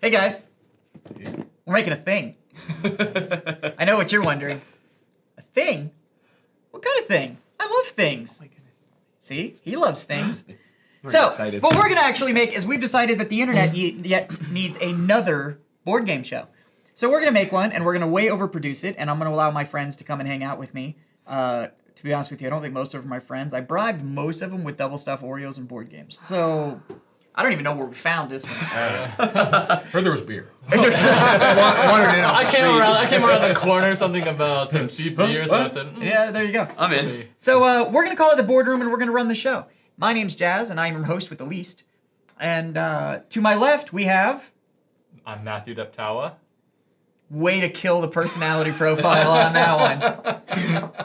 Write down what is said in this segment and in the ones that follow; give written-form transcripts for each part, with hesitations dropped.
Hey guys, we're making a thing. I know what you're wondering. A thing? What kind of thing? I love things. Oh my goodness. See? He loves things. Excited. What we're going to actually make is we've decided that the internet yet needs another board game show. So we're going to make one, and we're going to way overproduce it, and I'm going to allow my friends to come and hang out with me. To be honest with you, I don't think most of them are my friends. I bribed most of them with double stuffed Oreos and board games. So I don't even know where we found this one. Heard there was beer. I came around the corner, something about some cheap beers, and I said, yeah, there you go. I'm in. So we're going to call it the boardroom, and we're going to run the show. My name's Jazz, and I'm your host with the least. And to my left, we have... I'm Matthew Deptawa. Way to kill the personality profile on that one.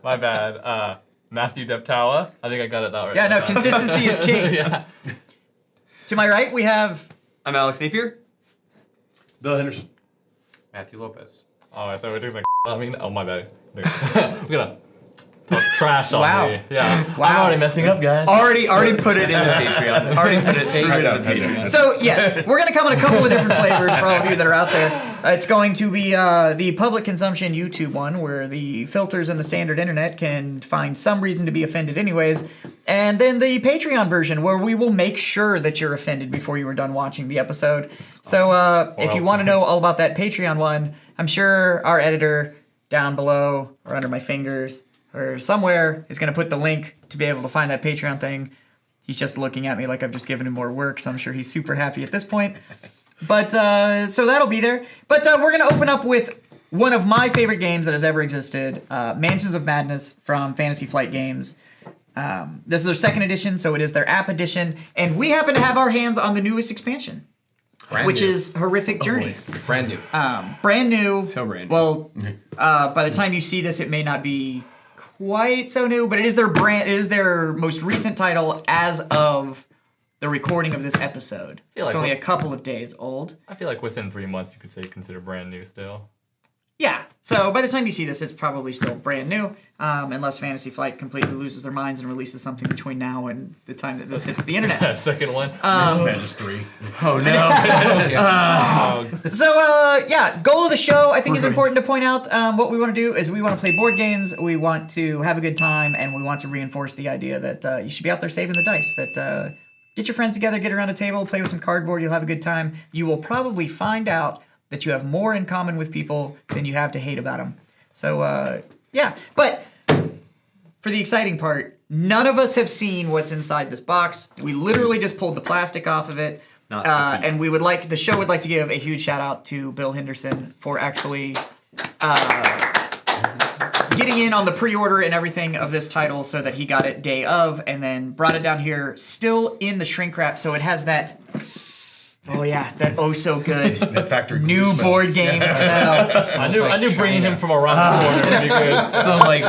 My bad. Matthew Deptawa. I think I got it that right. Yeah, no, consistency is king. Yeah. To my right, we have... I'm Alex Napier. Bill Henderson. Matthew Lopez. Oh, I thought we were doing oh, my bad. We're gonna talk trash on Wow. me. Yeah. Wow. I'm already messing up, guys. Already put it in the Patreon. Already put it in the Patreon. So, yes, we're going to come in a couple of different flavors for all of you that are out there. It's going to be the public consumption YouTube one, where the filters and the standard internet can find some reason to be offended anyways. And then the Patreon version, where we will make sure that you're offended before you are done watching the episode. So, if you want to know all about that Patreon one, I'm sure our editor down below or under my fingers or somewhere is going to put the link to be able to find that Patreon thing. He's just looking at me like I've just given him more work, so I'm sure he's super happy at this point. But, so that'll be there. But we're going to open up with one of my favorite games that has ever existed, Mansions of Madness from Fantasy Flight Games. This is their second edition, so it is their app edition. And we happen to have our hands on the newest expansion, which is Horrific Journeys. Brand new. Brand new. So brand new. Well, by the time you see this, it may not be quite so new, but it is their most recent title as of the recording of this episode. Like it's only a couple of days old. I feel like within 3 months you could say consider brand new still. Yeah, so by the time you see this, it's probably still brand new, unless Fantasy Flight completely loses their minds and releases something between now and the time that this hits the internet. Second one. Madness 3. Oh no. So, yeah, goal of the show, I think is important to point out. What we want to do is we want to play board games, we want to have a good time, and we want to reinforce the idea that you should be out there saving the dice, that get your friends together, get around a table, play with some cardboard, you'll have a good time. You will probably find out that you have more in common with people than you have to hate about them. So, yeah. But for the exciting part, none of us have seen what's inside this box. We literally just pulled the plastic off of it. And the show would like to give a huge shout out to Bill Henderson for actually getting in on the pre-order and everything of this title so that he got it day of and then brought it down here still in the shrink wrap. So it has that... Oh yeah, that oh so good That factory new board game smell. I knew bringing him from around the corner would be good. Smells like.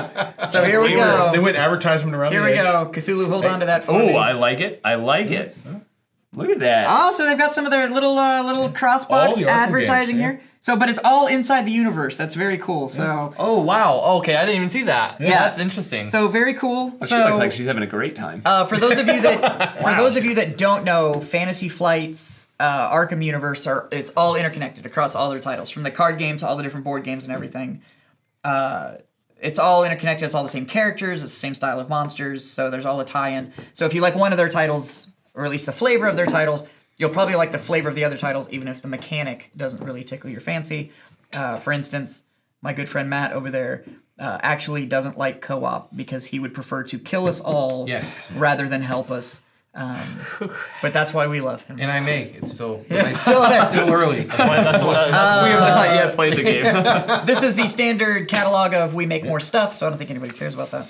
So here we go. They went advertisement around Here the we edge. go. Cthulhu, hold on to that for me. Oh, I like it. I like it. Look at that. Oh, so they've got some of their little crossbox the Arkham advertising games, here. So, but it's all inside the universe. That's very cool. So, Oh wow. Okay, I didn't even see that. Yeah. That's interesting. so very cool. She looks like she's having a great time. For those of you that don't know, Fantasy Flight's Arkham universe it's all interconnected across all their titles, from the card game to all the different board games and everything. It's all interconnected. It's all the same characters. It's the same style of monsters. So there's all a tie-in. So if you like one of their titles, or at least the flavor of their titles, you'll probably like the flavor of the other titles, even if the mechanic doesn't really tickle your fancy. For instance, my good friend Matt over there actually doesn't like co-op because he would prefer to kill us all rather than help us. But that's why we love him. And I may. It's still It's still there. still early. That's what We have not yet played the game. This is the standard catalog of we make more stuff, so I don't think anybody cares about that.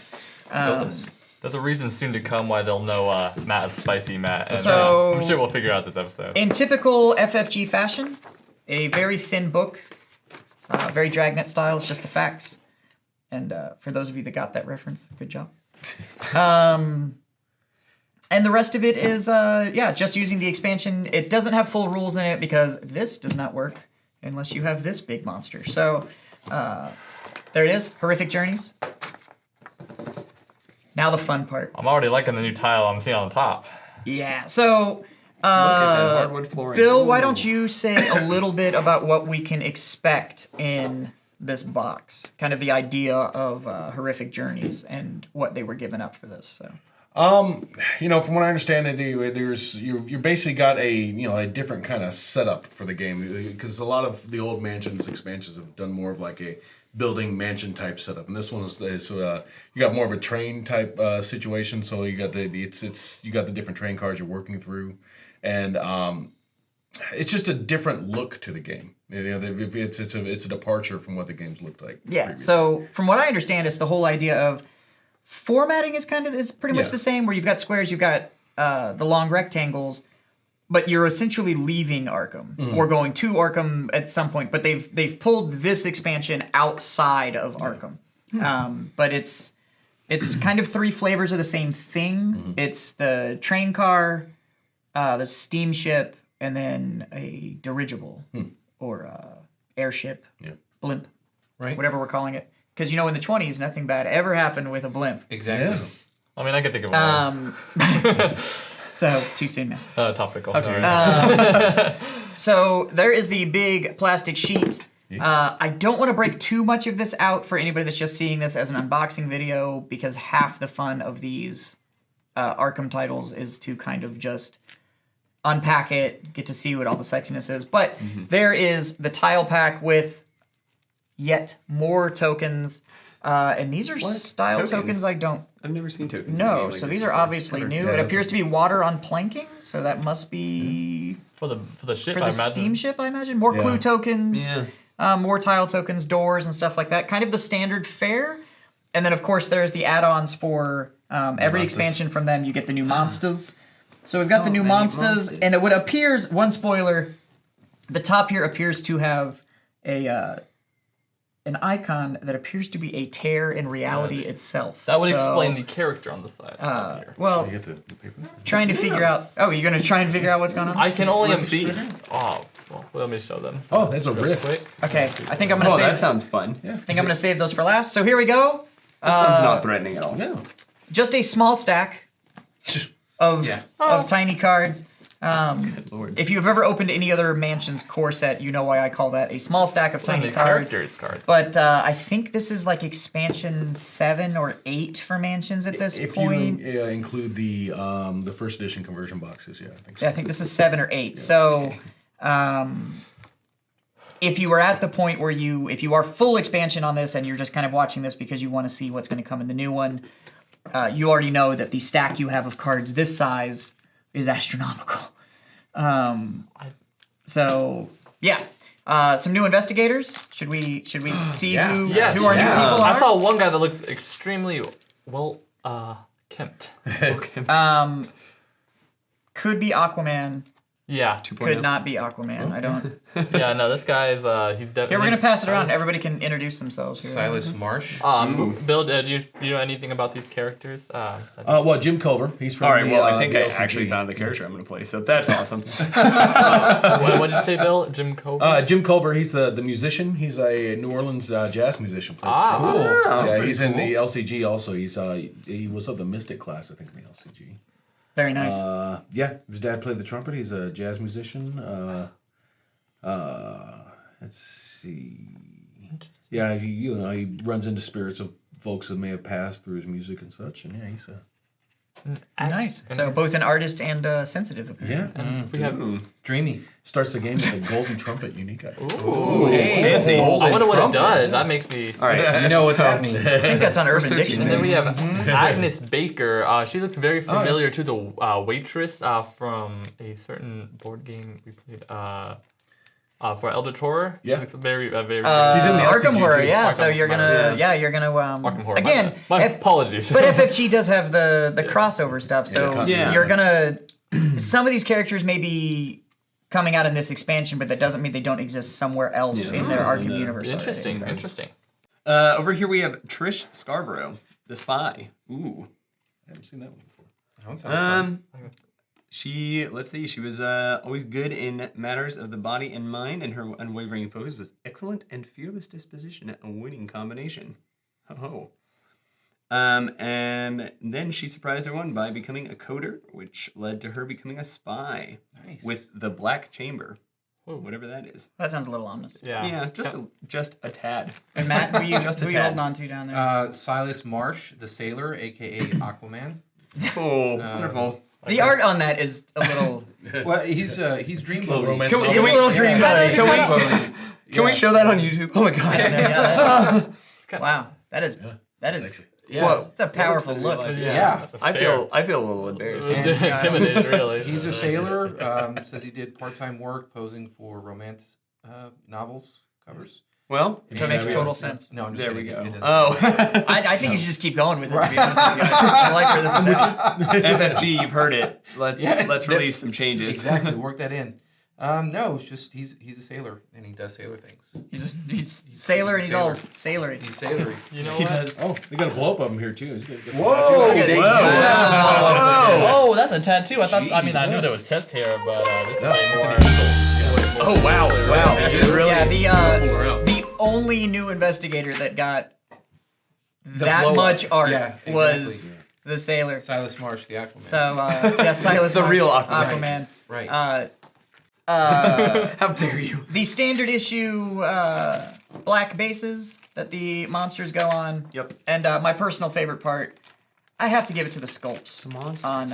There's a reason soon to come why they'll know Matt is Spicy Matt. And, So- I'm sure we'll figure out this episode. In typical FFG fashion, a very thin book, very Dragnet style. It's just the facts. And for those of you that got that reference, good job. And the rest of it is, just using the expansion. It doesn't have full rules in it because this does not work unless you have this big monster. So there it is, Horrific Journeys. Now the fun part. I'm already liking the new tile I'm seeing on the top. Yeah, so that hardwood flooring. Bill, why Ooh. don't you say a little bit about what we can expect in this box? Kind of the idea of Horrific Journeys and what they were giving up for this. So. From what I understand, you basically got a different kind of setup for the game, because a lot of the old expansions have done more of like a building mansion type setup, and this one is you got more of a train type situation. So you got the different train cars you're working through, and it's just a different look to the game. It's a departure from what the games looked like. Yeah. previously. So from what I understand, it's the whole idea of formatting is pretty much the same. Where you've got squares, you've got the long rectangles, but you're essentially leaving Arkham or going to Arkham at some point. But they've pulled this expansion outside of Arkham. But it's kind of three flavors of the same thing. It's the train car, the steamship, and then a dirigible or airship, blimp, Right. whatever we're calling it. Because in the 20s, nothing bad ever happened with a blimp. Exactly. Yeah. I mean, I could think of one. So too soon now. Topical. So there is the big plastic sheet. I don't want to break too much of this out for anybody that's just seeing this as an unboxing video, because half the fun of these Arkham titles is to kind of just unpack it, get to see what all the sexiness is. But there is the tile pack with yet more tokens. And these are style tokens I don't I've never seen tokens. in a know. game like So this these are before. obviously new. Yeah, It that's appears to be water on planking, so that must be for the ship, for the I imagine. steamship, I imagine. More Yeah. clue tokens, Yeah. more tile tokens, doors, and stuff like that. Kind of the standard fare. And then, of course, there's the add-ons for every Monsters. expansion from them. You get the new monsters. So we've got the new many monsters, monsters. and what appears, one spoiler, the top here appears to have an icon that appears to be a tear in reality itself. That would So, explain the character on the side. here. Well, You get the paper? trying to figure out. Oh, you're gonna try and figure out what's going on? I can only let's see. Oh, well, let me show them. Oh, there's a riff. Quick. Okay, I think I'm gonna Oh, save. that sounds fun. Yeah. I think I'm gonna save those for last. So here we go. That sounds not threatening at all. Yeah. Just a small stack of tiny cards. Lord. If you've ever opened any other Mansion's core set, you know why I call that a small stack of tiny the cards. characters cards. But I think this is like expansion 7 or 8 for Mansions at this If point. you include the first edition conversion boxes, yeah, I think so. Yeah, I think this is 7 or 8. So, if you were at the point where if you are full expansion on this and you're just kind of watching this because you want to see what's going to come in the new one, you already know that the stack you have of cards this size is astronomical. So yeah, some new investigators. Should we see who Yes. our new people I are? saw one guy that looks extremely well kempt. Could be Aquaman. Yeah. Could not be Aquaman. I don't. Yeah, no, this guy is he's definitely. Here, we're gonna pass it around. Everybody can introduce themselves here. Silas Marsh. Bill, do you know anything about these characters? Well, Jim Culver, he's from All right, the, well, I think the I LCG. actually found the character I'm going to play, so that's awesome. what did you say, Bill? Jim Cove? Jim Culver, he's the musician. He's a New Orleans jazz musician. Plays Ah, trumpet. cool. Yeah, he's in the LCG also. He was of the Mystic class, I think, in the LCG. Very nice. Yeah, his dad played the trumpet. He's a jazz musician. Let's see. Yeah, he runs into spirits of folks that may have passed through his music and such. And yeah, he's Nice. So both an artist and sensitive. we have. Dreamy. starts the game with a golden trumpet unique item. Ooh, fancy. I wonder what Trumpet. it does. That makes me. All right. You know what that means. I think that's on Urban searching And then Dictionary. we have Agnes Baker. She looks very familiar to the waitress from a certain board game we played for Elder Torah. Yeah. She looks very, very. She's in the Arkham LCG Horror, too. yeah. Arkham So you're gonna, Horror. you're gonna. Arkham Horror. Again, my if- apologies. but FFG does have the crossover stuff, so Yeah. you're gonna. Some of these characters may be coming out in this expansion, but that doesn't mean they don't exist somewhere else in their Arkham universe. already, Interesting. so. Interesting. Over here we have Trish Scarborough, the spy. Ooh. I haven't seen that one before. That sounds fun. Let's see, she was always good in matters of the body and mind, and her unwavering focus was excellent and fearless disposition, a winning combination. Oh. And then she surprised everyone by becoming a coder, which led to her becoming a spy with the Black Chamber, whatever that is. That sounds a little ominous. Yeah, just a tad. And Matt, who you Just a who you tad. holding on to down there? Silas Marsh, the sailor, aka Aquaman. Oh, wonderful. The art on that is a little. Well, he's dreamboat. romance Can we- novel. can we- a little dream Can we show that on YouTube? Oh my god. Wow, that is Sexy. Yeah. it's a powerful look. Yeah. I feel a little embarrassed. Intimidated, really. He's a sailor. Says he did part-time work posing for romance novels covers. Well, That makes total sense. No, I'm just there we kidding. go. It is. Oh. I think you should just keep going with it. To be honest with you. I like where this is at. FFG, you've heard it. Let's release some changes. Exactly. Work that in. No, it's just he's a sailor and he does sailor things. He's sailor and he's all sailor. sailory. He's sailory. You know He what? does. Oh, they got a blow up of him here too. He's gonna get some Whoa! tattoos. They- Oh, that's a tattoo. I mean, I knew there was chest hair, but this is way more. Oh wow! Yeah, the only new investigator that got that blow-up. much art Yeah, was exactly. the sailor. Silas Marsh, the Aquaman. So yeah, Silas The Marsh, real Aquaman. Aquaman. Right. How dare you? The standard issue black bases that the monsters go on. Yep. And my personal favorite part, I have to give it to the sculpts The monsters. on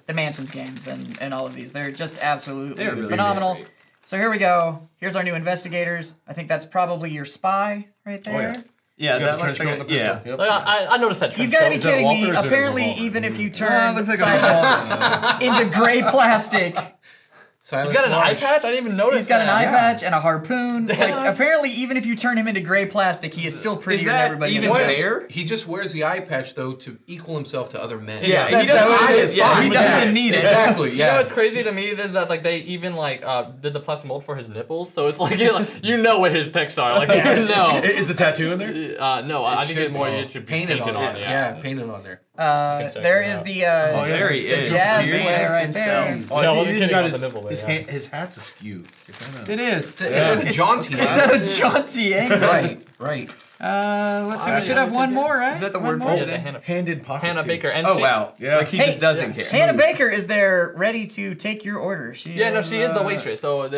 the Mansions games and all of these. They're just absolutely They're really phenomenal. great. So here we go. Here's our new investigators. I think that's probably your spy right there. Oh, yeah. Yeah, You got that the looks trench coat like and the pistol. Yep. Like, I noticed that. You've got to be Is that a kidding me. Walker or is it a Apparently, revolver? even if you turn looks like a Silas into gray plastic, Silas You got an eye Marsh. patch? I didn't even notice he's got an eye that. patch and a harpoon. Like, Yeah. apparently, even if you turn him into gray plastic, he is still prettier than that everybody even else. fair? He just wears the eye patch though to equal himself to other men. Yeah, That's he doesn't. how it is. Yeah, he Yeah. doesn't need it. Exactly. You know Yeah. what's crazy to me is that like they even like did the plastic mold for his nipples, so it's like you know what his pecs are, like you know. Is the tattoo in there? No, I think should it more be it should be painted on on. it. Yeah. painted on there. check There it is out. the There he is. jazz Tyrion player right there. himself. Oh, Yeah, I he- wasn't he's kidding got about his, the nipple his, there, yeah. his hat's askew. You're kinda- It is. It's at a jaunty. It's at a jaunty angle. Right. Right. Let's see. We should have one more, right? Is that the One word for more? Yeah, today? the Hannah, Hand-in pocket. Hannah too. Baker, and Oh she, wow. Yeah. Like he Hey, just doesn't yeah. care. Hannah Baker is there, ready to take your order. She Yeah, no, she is the waitress. So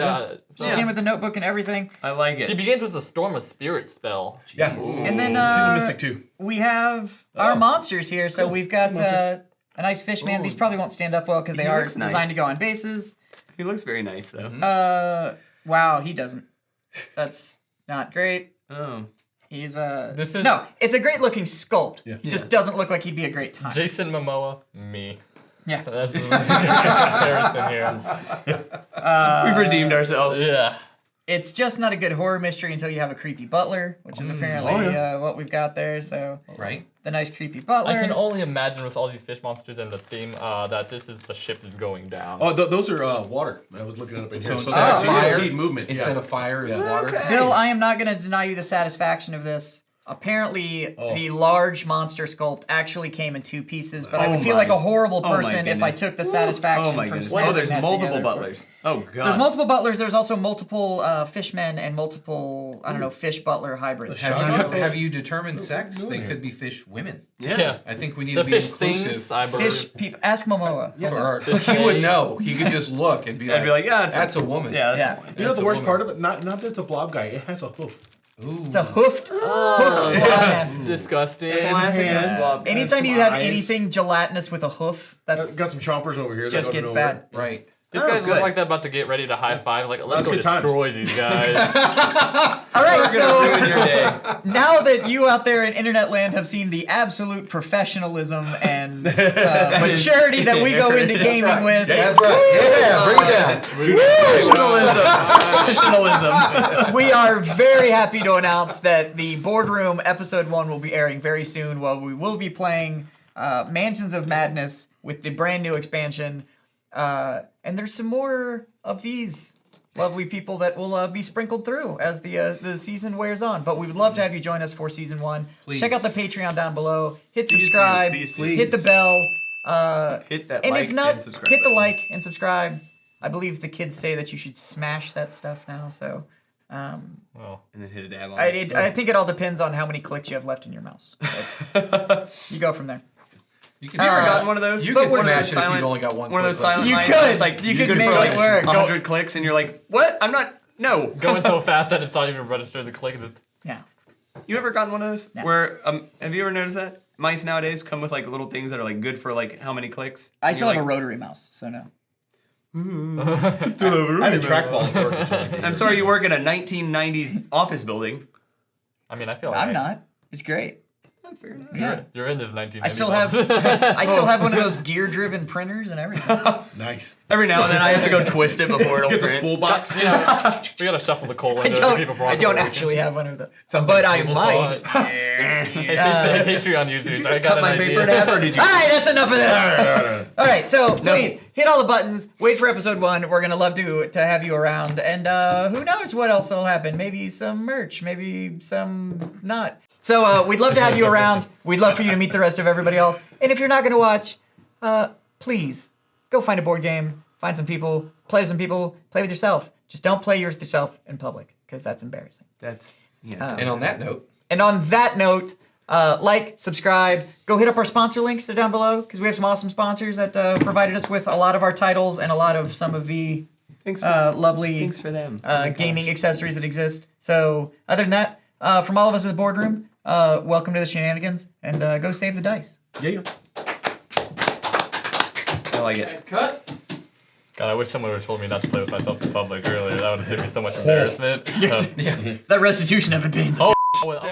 She came with the notebook and everything. I like she it. begins with a storm of spirit spell. Yeah. And then She's a mystic too. we have our monsters here. So we've got a nice fish man. These probably won't stand up well because they He are looks nice. designed to go on bases. He looks very nice though. Wow, he doesn't. That's not great. Oh. He's This is- no. It's a great looking sculpt. Yeah. He just doesn't look like he'd be a great time. Jason Momoa, me. Yeah. That's the comparison here. We've redeemed ourselves. Yeah. It's just not a good horror mystery until you have a creepy butler, which is apparently what we've got there. So Right. the nice creepy butler. I can only imagine with all these fish monsters and the theme that this is the ship is going down. Oh, those are water. I was looking it up in So here. instead of they fire- need movement. Instead yeah. of fire, it's Yeah. water. Bill, I am not going to deny you the satisfaction of this. Apparently, the large monster sculpt actually came in two pieces, but I would feel like a horrible Oh my person if I goodness. took the satisfaction Oh my from goodness. snapping Oh, there's that multiple together. butlers. Oh god. There's multiple butlers. There's also multiple fishmen and multiple, I don't know, fish butler hybrids. Have you determined sex? They could be fish women. Yeah. I think we need The to be fish inclusive. things, I believe. Fish people. Ask Momoa. For our, Fish he would things. know. He could just look and be I'd be like, yeah, that's a woman. Yeah, that's Yeah. a one. You know That's the a worst woman. part of it? Not that it's a blob guy. It has a hoof. Ooh. It's a hoofed. That's disgusting. Classic hand. blob. Anytime some you have eyes. anything gelatinous with a hoof, that's Got some chompers over here. just that gets don't bad. Right. These Oh, guys good. look like they're about to get ready to high five. Like, let's That's go good times. destroy these guys. All right, Ruin so your day. now that you out there in internet land have seen the absolute professionalism and maturity that we go into gaming with, That's right. Yeah, bring it down. Professionalism. we are very happy to announce that the Boardroom Episode 1 will be airing very soon. Well, we will be playing Mansions of Madness with the brand new expansion. And there's some more of these lovely people that will be sprinkled through as the season wears on. But we would love to have you join us for Season 1. Please. Check out the Patreon down below. Hit Please do, subscribe. please do. Hit the bell. Hit that And like if not, and subscribe hit the button. like and subscribe. I believe the kids say that you should smash that stuff now, so Well, And then hit a dab on I think it all depends on how many clicks you have left in your mouse. You go from there. You can Have you ever gotten one of those? You But can we're smash it if silent- you've only got one. One of those click left. silent You mice. could. It's like You good could make for it like work. 100 clicks, and you're like, what? I'm not. No. going so fast that it's not even registered the click. Yeah. You ever gotten one of those? No. Where have you ever noticed that mice nowadays come with like little things that are like good for like how many clicks? I And still you're have a like, rotary mouse, so no. I had a trackball at work until I came I'm here. sorry, you work in a 1990s office building. I mean, I feel like I'm not. It's great. Fair enough. Yeah. You're in this 1990s. I still have one of those gear-driven printers and everything. Nice. Every now and then I have to go twist it before it'll Get the print. spool box. You know, we gotta shuffle the coal I windows to keep it don't broad. actually have one of those. Sounds But like I a cable might. saw. Hey, Patreon users, Did you I just got cut an my idea. paper in half, or did you? All right, that's enough of this. All right, so No. please hit all the buttons. Wait for episode 1. We're gonna love to have you around, and who knows what else will happen? Maybe some merch, maybe some not. So we'd love to have you around. We'd love for you to meet the rest of everybody else. And if you're not gonna watch, please go find a board game, find some people, play with some people, play with yourself. Just don't play yourself in public because that's embarrassing. That's yeah. And on that note, And on that note, like, subscribe, go hit up our sponsor links. They're down below because we have some awesome sponsors that provided us with a lot of our titles and a lot of some of the Thanks for, lovely thanks for them. Oh my gaming gosh. accessories that exist. So other than that, from all of us in the boardroom, welcome to the shenanigans and go save the dice. Yeah. I like it. God, I wish someone would have told me not to play with myself in public earlier. That would have saved me so much embarrassment. That restitution I've been paying. Well,